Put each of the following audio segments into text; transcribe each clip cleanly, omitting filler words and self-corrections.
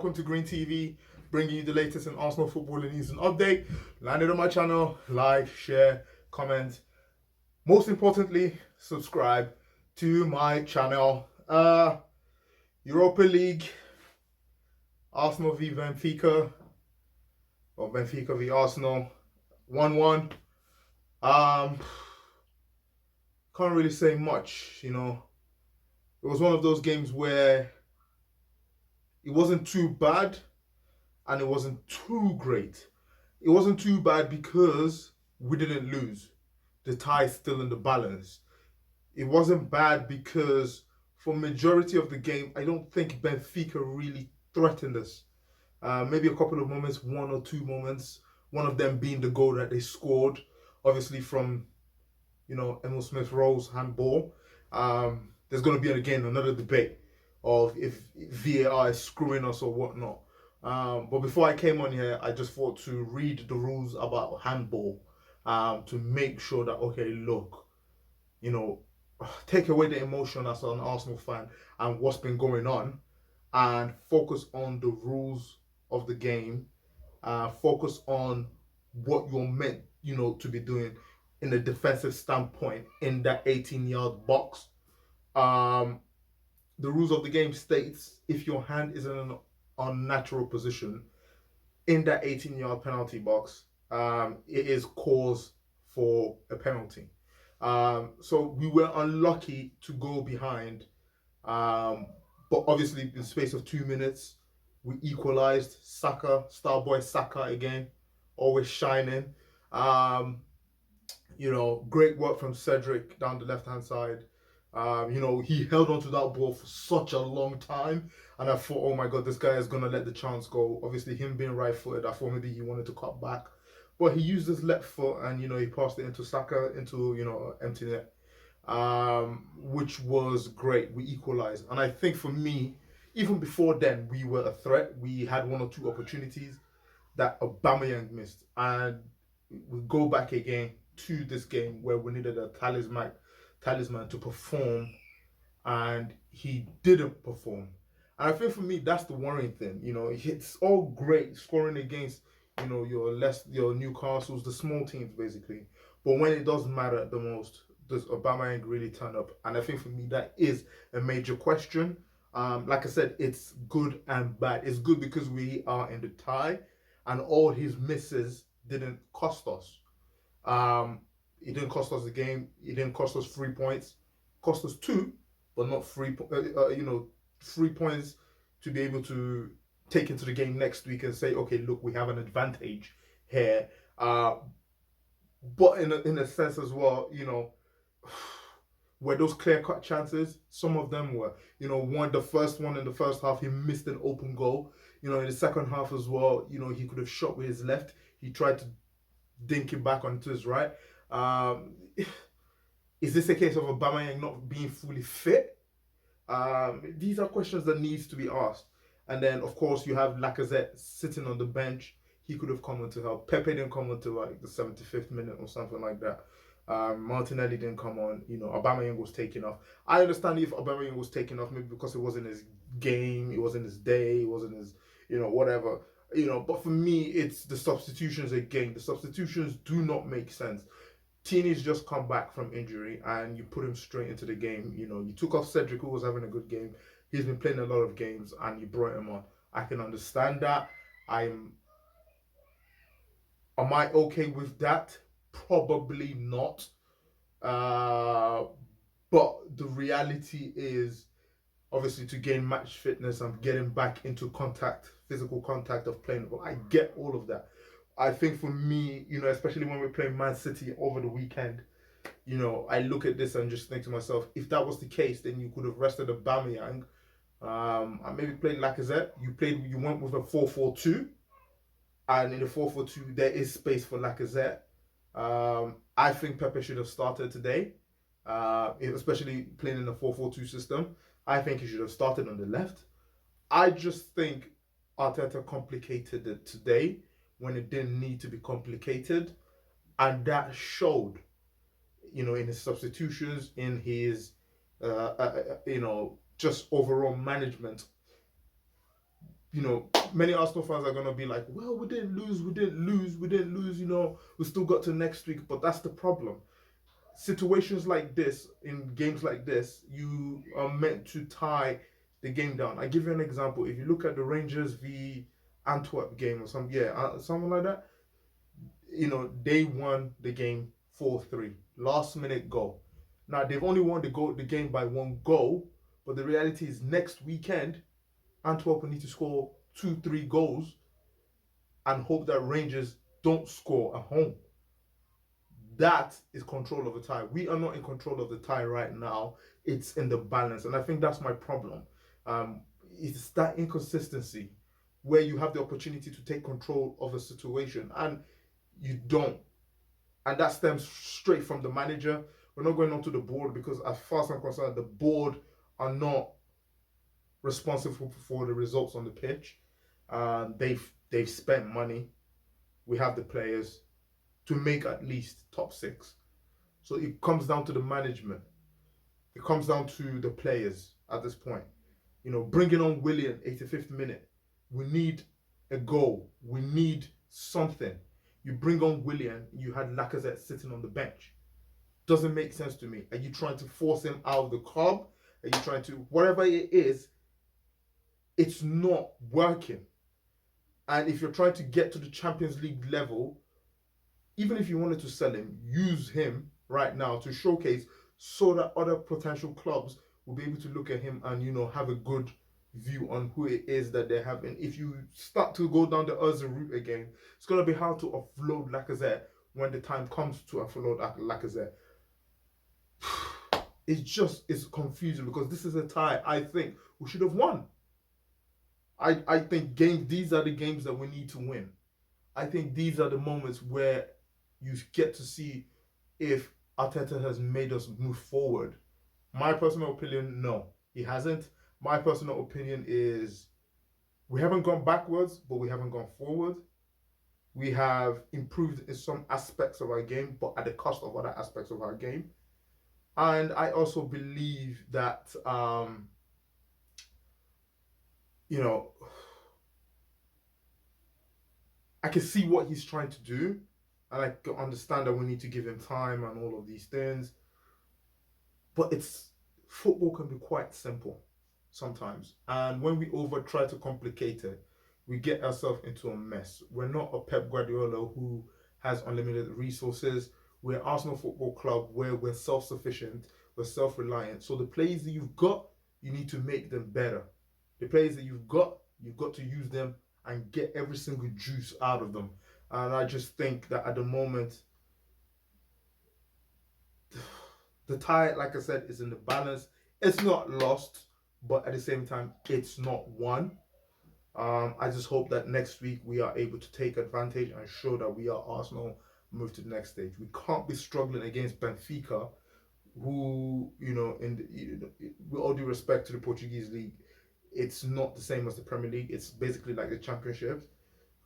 welcome to Green TV, bringing you the latest in Arsenal football news and update. Landed on my channel, like, share, comment. Most importantly, subscribe to my channel. Europa League, Arsenal v Benfica, or Benfica v Arsenal, 1-1. Can't really say much, It was one of those games where it wasn't too bad and it wasn't too great. It wasn't too bad because we didn't lose. The tie is still in the balance. It wasn't bad because for majority of the game, I don't think Benfica really threatened us. Maybe a couple of moments, one or two moments, one of them being the goal that they scored, obviously from, Emil Smith-Rowe's handball. There's going to be, again, another debate of if VAR is screwing us or whatnot. But before I came on here, I just thought to read the rules about handball to make sure that, okay, look, take away the emotion as an Arsenal fan and what's been going on and focus on the rules of the game. Focus on what you're meant, to be doing in a defensive standpoint in that 18-yard box. The rules of the game states if your hand is in an unnatural position in that 18-yard penalty box, it is cause for a penalty. So we were unlucky to go behind, but obviously in the space of 2 minutes, we equalized. Saka, star boy Saka again, always shining. Great work from Cedric down the left-hand side. He held on to that ball for such a long time, and I thought, oh my God, this guy is going to let the chance go. Obviously, him being right-footed, I thought maybe he wanted to cut back. But he used his left foot and, he passed it into Saka, into, empty net, which was great. We equalized. And I think for me, even before then, we were a threat. We had one or two opportunities that Aubameyang missed. And we go back again to this game where we needed a talisman to perform, and he didn't perform. And I think for me, that's the worrying thing. It's all great scoring against, your Newcastles, the small teams basically. But when it does matter the most, does Aubameyang really turn up? And I think for me, that is a major question. Like I said, it's good and bad. It's good because we are in the tie, and all his misses didn't cost us. It didn't cost us the game. It didn't cost us 3 points. It cost us 2, but not 3. 3 points to be able to take into the game next week and say, okay, look, we have an advantage here. But in a sense as well, were those clear-cut chances? Some of them were. The first one in the first half, he missed an open goal. In the second half as well, he could have shot with his left. He tried to dink it back onto his right. Is this a case of Aubameyang not being fully fit? These are questions that needs to be asked. And then, of course, you have Lacazette sitting on the bench. He could have come on to help. Pepe didn't come on to like the 75th minute or something like that. Martinelli didn't come on. Aubameyang was taken off. I understand if Aubameyang was taken off, maybe because it wasn't his game, it wasn't his day, it wasn't his, whatever. But for me, it's the substitutions again. The substitutions do not make sense. Tini's just come back from injury and you put him straight into the game. You took off Cedric, who was having a good game. He's been playing a lot of games and you brought him on. I can understand that. Am I okay with that? Probably not. But the reality is, obviously, to gain match fitness and getting back into physical contact of playing. Well, I get all of that. I think for me, especially when we're playing Man City over the weekend, I look at this and just think to myself, if that was the case, then you could have rested Aubameyang and maybe played Lacazette. You went with a 4-4-2, and in the 4-4-2, there is space for Lacazette. I think Pepe should have started today, especially playing in the 4-4-2 system. I think he should have started on the left. I just think Arteta complicated it today when it didn't need to be complicated, and that showed, in his substitutions, in his, just overall management you know, many Arsenal fans are gonna be like, well, we didn't lose, you know, we still got to next week. But that's the problem. Situations like this, in games like this, you are meant to tie the game down. I give you an example. If you look at the Rangers v Antwerp game or something like that, you know, they won the game 4-3, last minute goal. Now they've only won the game by one goal, but the reality is next weekend Antwerp will need to score 2-3 goals and hope that Rangers don't score at home. That is control of the tie. We are not in control of the tie right now. It's in the balance, and I think that's my problem. It's that inconsistency where you have the opportunity to take control of a situation and you don't, and that stems straight from the manager. We're not going on to the board because, as far as I'm concerned, the board are not responsible for the results on the pitch. They've spent money. We have the players to make at least top 6. So it comes down to the management. It comes down to the players at this point. You know, bringing on Willian 85th minute. We need a goal. We need something. You bring on Willian, you had Lacazette sitting on the bench. Doesn't make sense to me. Are you trying to force him out of the club? Are you trying to, whatever it is, it's not working. And if you're trying to get to the Champions League level, even if you wanted to sell him, use him right now to showcase so that other potential clubs will be able to look at him and, you know, have a good view on who it is that they have. And if you start to go down the Ozil route again, it's going to be hard to offload Lacazette when the time comes to offload Lacazette. It's confusing because this is a tie I think we should have won. I think these are the games that we need to win. I think these are the moments where you get to see if Arteta has made us move forward. My personal opinion, no, he hasn't. My personal opinion is we haven't gone backwards, but we haven't gone forward. We have improved in some aspects of our game, but at the cost of other aspects of our game. And I also believe that, you know, I can see what he's trying to do, and I can understand that we need to give him time and all of these things. But football can be quite simple sometimes, and when we try to complicate it, we get ourselves into a mess. We're not a Pep Guardiola who has unlimited resources. We're Arsenal Football Club where we're self-sufficient, we're self-reliant. So the players that you've got, you need to make them better. The players that you've got to use them and get every single juice out of them. And I just think that at the moment, the tie, like I said, is in the balance. It's not lost, but at the same time, it's not won. I just hope that next week we are able to take advantage and show that we are Arsenal, move to the next stage. We can't be struggling against Benfica, who, you know, with all due respect to the Portuguese league, it's not the same as the Premier League. It's basically like the Championship.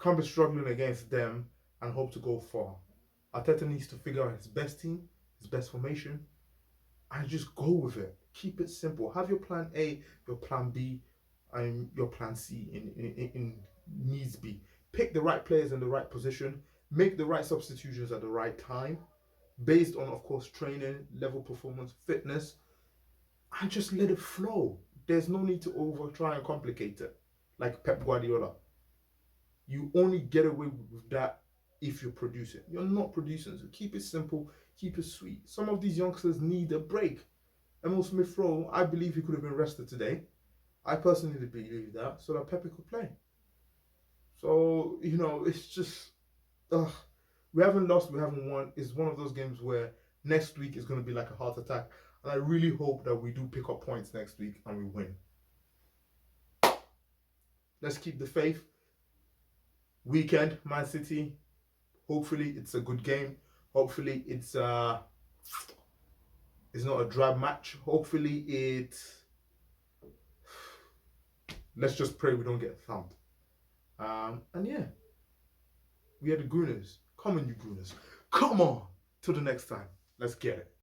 Can't be struggling against them and hope to go far. Arteta needs to figure out his best team, his best formation, and just go with it. Keep it simple. Have your plan A, your plan B, and your plan C in needs be. Pick the right players in the right position. Make the right substitutions at the right time, based on, of course, training, level performance, fitness, and just let it flow. There's no need to try and complicate it like Pep Guardiola. You only get away with that if you're producing. You're not producing, so keep it simple, keep it sweet. Some of these youngsters need a break. Emil Smith-Rowe, I believe he could have been rested today. I personally believe that, so that Pepe could play. So, you know, it's just, we haven't lost, we haven't won. It's one of those games where next week is going to be like a heart attack. And I really hope that we do pick up points next week and we win. Let's keep the faith. Weekend, Man City. Hopefully it's a good game. Hopefully it's not a drab match. Hopefully let's just pray we don't get thumped. And yeah, we are the Gooners. Come on, you Gooners. Come on. Till the next time. Let's get it.